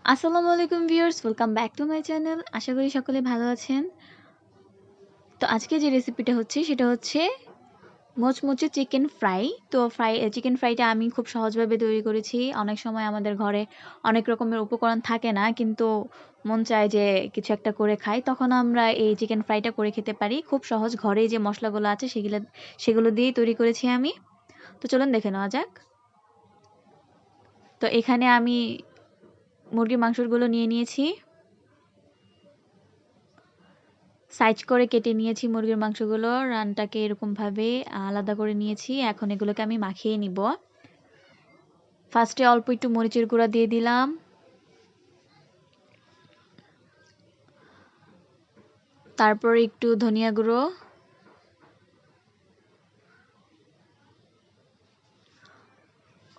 আসসালামু আলাইকুম viewers, welcome back to my channel. আশা করি সকলে ভালো আছেন। তো আজকে যে রেসিপিটা হচ্ছে সেটা হচ্ছে মোচমোচে চিকেন ফ্রাই। তো চিকেন ফ্রাইটা আমি খুব সহজভাবে তৈরি করেছি। অনেক সময় আমাদের ঘরে অনেক রকমের উপকরণ থাকে না, কিন্তু মন চায় যে কিছু একটা করে খাই, তখন আমরা এই চিকেন ফ্রাইটা করে খেতে পারি। খুব সহজ, ঘরেই যে মশলাগুলো আছে সেগুলো দিয়েই তৈরি করেছি আমি। তো চলুন দেখে নেওয়া যাক। তো এখানে আমি মুরগির মাংসগুলো নিয়ে নিয়েছি, সাইজ করে কেটে নিয়েছি মুরগির মাংসগুলো। রানটাকে এরকমভাবে আলাদা করে নিয়েছি। এখন এগুলোকে আমি মাখিয়ে নিব। ফার্স্টে অল্প একটু মরিচের গুঁড়া দিয়ে দিলাম, তারপর একটু ধনিয়া গুঁড়ো,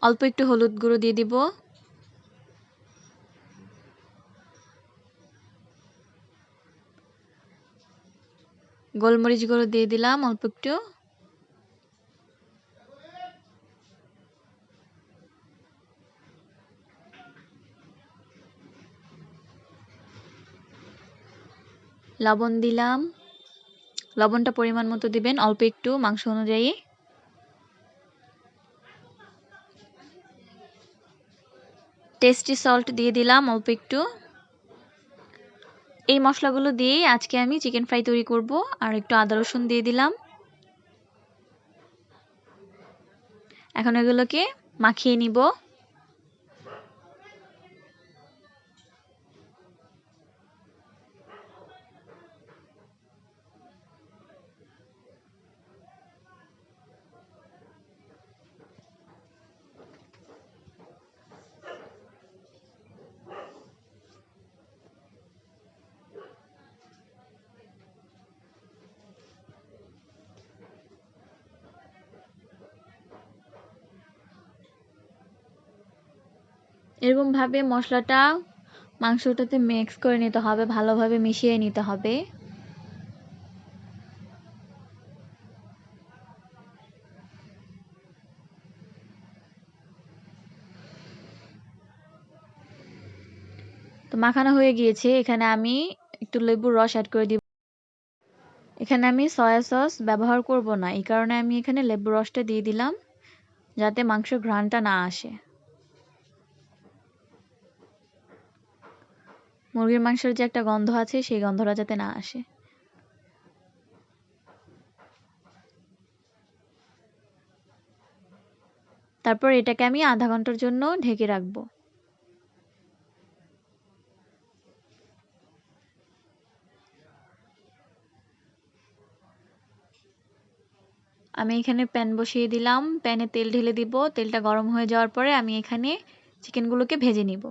অল্প একটু হলুদ গুঁড়ো দিয়ে দিব, গোলমরিচ গুঁড়ো দিয়ে দিলাম অল্প একটু, লবণ দিলাম। লবণটা পরিমাণ মতো দিবেন, অল্প একটু মাংস অনুযায়ী। টেস্টি সল্ট দিয়ে দিলাম অল্প একটু। এই মশলাগুলো দিয়েই আজকে আমি চিকেন ফ্রাই তৈরি করব। আর একটু আদা রসুন দিয়ে দিলাম। এখন এগুলোকে মাখিয়ে নিব। এরকমভাবে মশলাটা মাংসটাতে মিক্স করে নিতে হবে, ভালোভাবে মিশিয়ে নিতে হবে। তো মাখানো হয়ে গিয়েছে। এখানে আমি একটু লেবুর রস অ্যাড করে দিব। এখানে আমি সয়া সস ব্যবহার করব না, এই কারণে আমি এখানে লেবুর রসটা দিয়ে দিলাম, যাতে মাংসের ঘ্রাণটা না আসে, মুরগির মাংসের যে একটা গন্ধ আছে সেই গন্ধটা যাতে না আসে। তারপর এটাকে আমি আধা ঘন্টার জন্য ঢেকে রাখবো। আমি এখানে প্যান বসিয়ে দিলাম, প্যানে তেল ঢেলে দিব। তেলটা গরম হয়ে যাওয়ার পরে আমি এখানে চিকেনগুলোকে ভেজে নিব।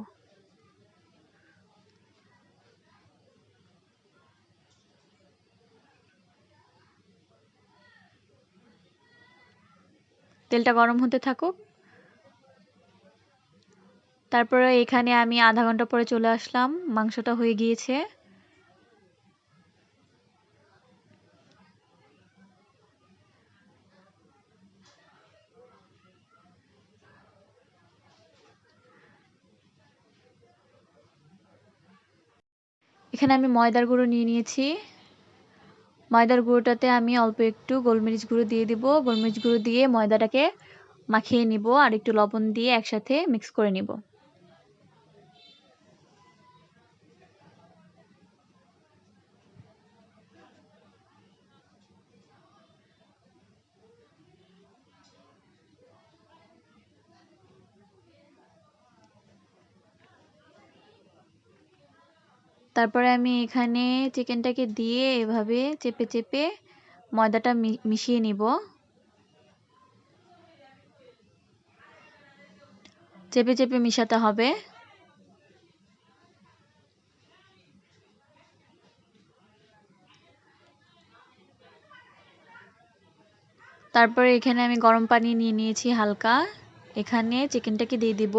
তেলটা গরম হতে থাকুক। তারপরে এখানে আমি আধা ঘন্টা পরে চলে আসলাম, মাংসটা হয়ে গিয়েছে। এখানে আমি ময়দার গুঁড়ো নিয়ে নিয়েছি। ময়দার গুঁড়োটাতে আমি অল্প একটু গোলমরিচ গুঁড়ো দিয়ে দিব। গোলমরিচ গুঁড়ো দিয়ে ময়দাটাকে মাখিয়ে নিব আর একটু লবণ দিয়ে একসাথে মিক্স করে নিব। তারপরে আমি এখানে চিকেনটাকে দিয়ে এভাবে চেপে চেপে ময়দাটা মিশিয়ে নিব। চেপে চেপে মিশাতে হবে। তারপরে এখানে আমি গরম পানি নিয়ে নিয়েছি হালকা। এখানে চিকেনটাকে দিয়ে দিব,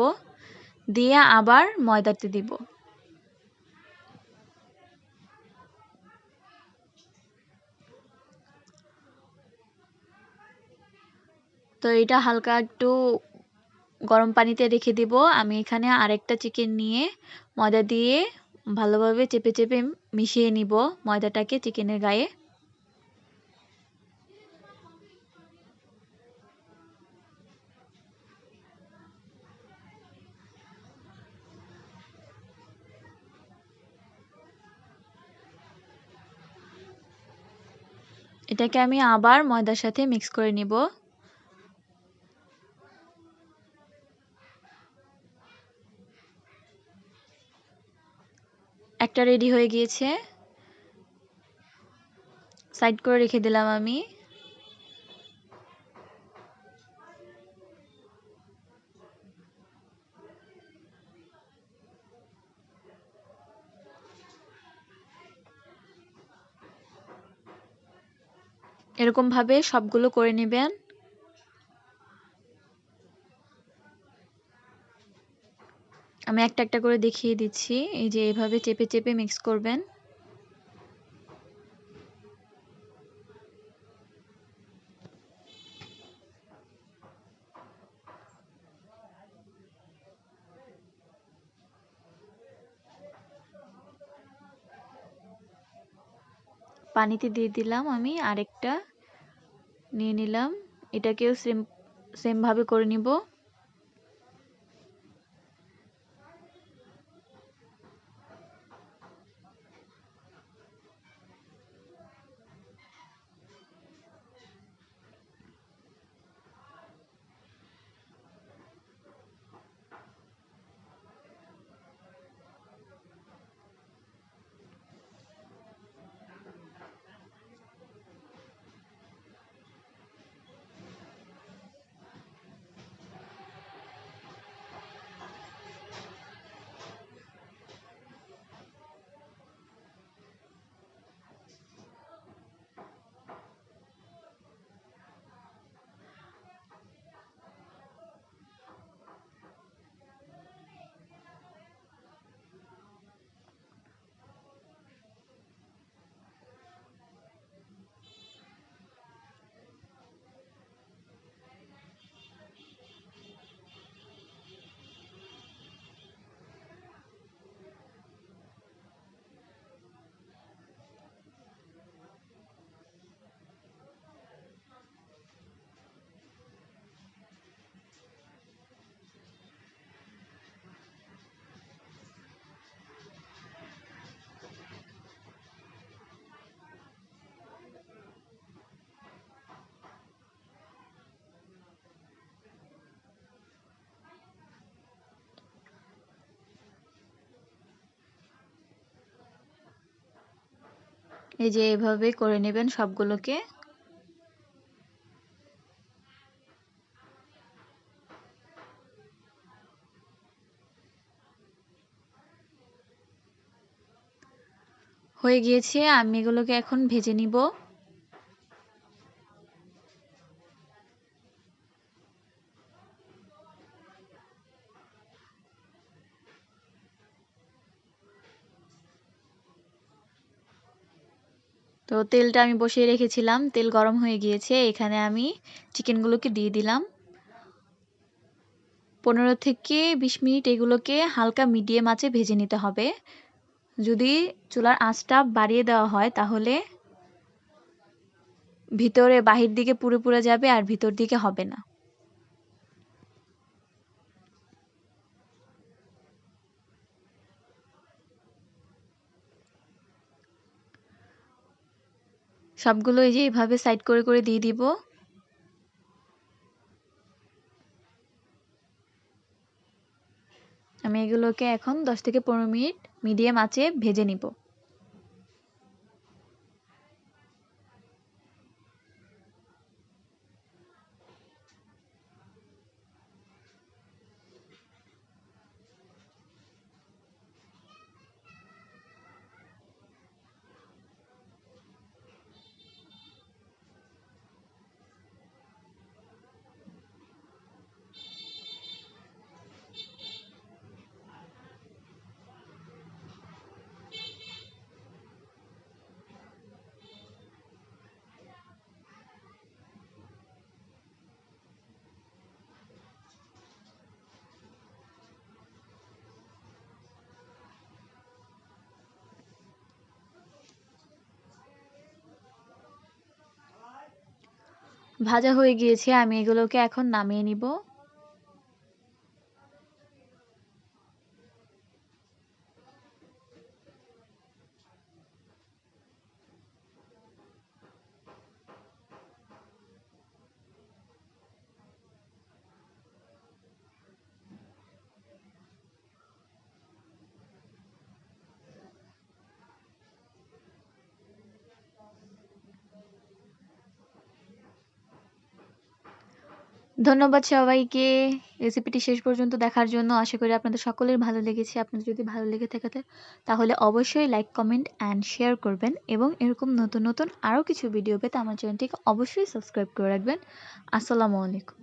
দিয়ে আবার ময়দাতে দিব। তো এটা হালকা একটু গরম পানিতে রেখে দিব। আমি এখানে আরেকটা চিকেন নিয়ে ময়দা দিয়ে ভালোভাবে চেপে চেপে মিশিয়ে নিব ময়দাটাকে চিকেনের গায়ে। এটাকে আমি আবার ময়দার সাথে মিক্স করে নিব। একটা রেডি হয়ে গিয়েছে, সাইড করে রেখে দিলাম আমি। এরকম ভাবে সবগুলো করে নেবেন। আমি একটা একটা করে দেখিয়ে দিচ্ছি। এই যে এভাবে চেপে চেপে মিক্স করবেন। পানিতে দিয়ে দিলাম আমি আরেকটা নিয়ে নিলাম। এটাকেও সেম ভাবে করে নিব। এই যে এভাবে করে নেবেন সবগুলোকে। হয়ে গিয়েছে, আমি এগুলোকে এখন ভেজে নিব। তো তেলটা আমি বসিয়ে রেখেছিলাম, তেল গরম হয়ে গিয়েছে। এখানে আমি চিকেনগুলোকে দিয়ে দিলাম। 15 থেকে 20 মিনিট এগুলোকে হালকা মিডিয়াম আঁচে ভেজে নিতে হবে। যদি চুলার আঁচটা বাড়িয়ে দেওয়া হয় তাহলে ভিতরে বাহির দিকে পুড়ে পুড়ে যাবে আর ভিতর দিকে হবে না। সবগুলো এই যে এভাবে সাইড করে করে দিয়ে দিব। আমি এগুলোকে এখন 10 থেকে 15 মিনিট মিডিয়াম আঁচে ভেজে নিব। ভাজা হয়ে গিয়েছে, আমি এগুলোকে এখন নামিয়ে নিব। ধন্যবাদ সবাইকে রেসিপিটি শেষ পর্যন্ত দেখার জন্য। আশা করি আপনাদের সকলের ভালো লেগেছে। আপনাদের যদি ভালো লেগে থাকে তাহলে অবশ্যই লাইক, কমেন্ট অ্যান্ড শেয়ার করবেন এবং এরকম নতুন নতুন আরও কিছু ভিডিও পেতে আমার চ্যানেলটিকে অবশ্যই সাবস্ক্রাইব করে রাখবেন। আসসালামু আলাইকুম।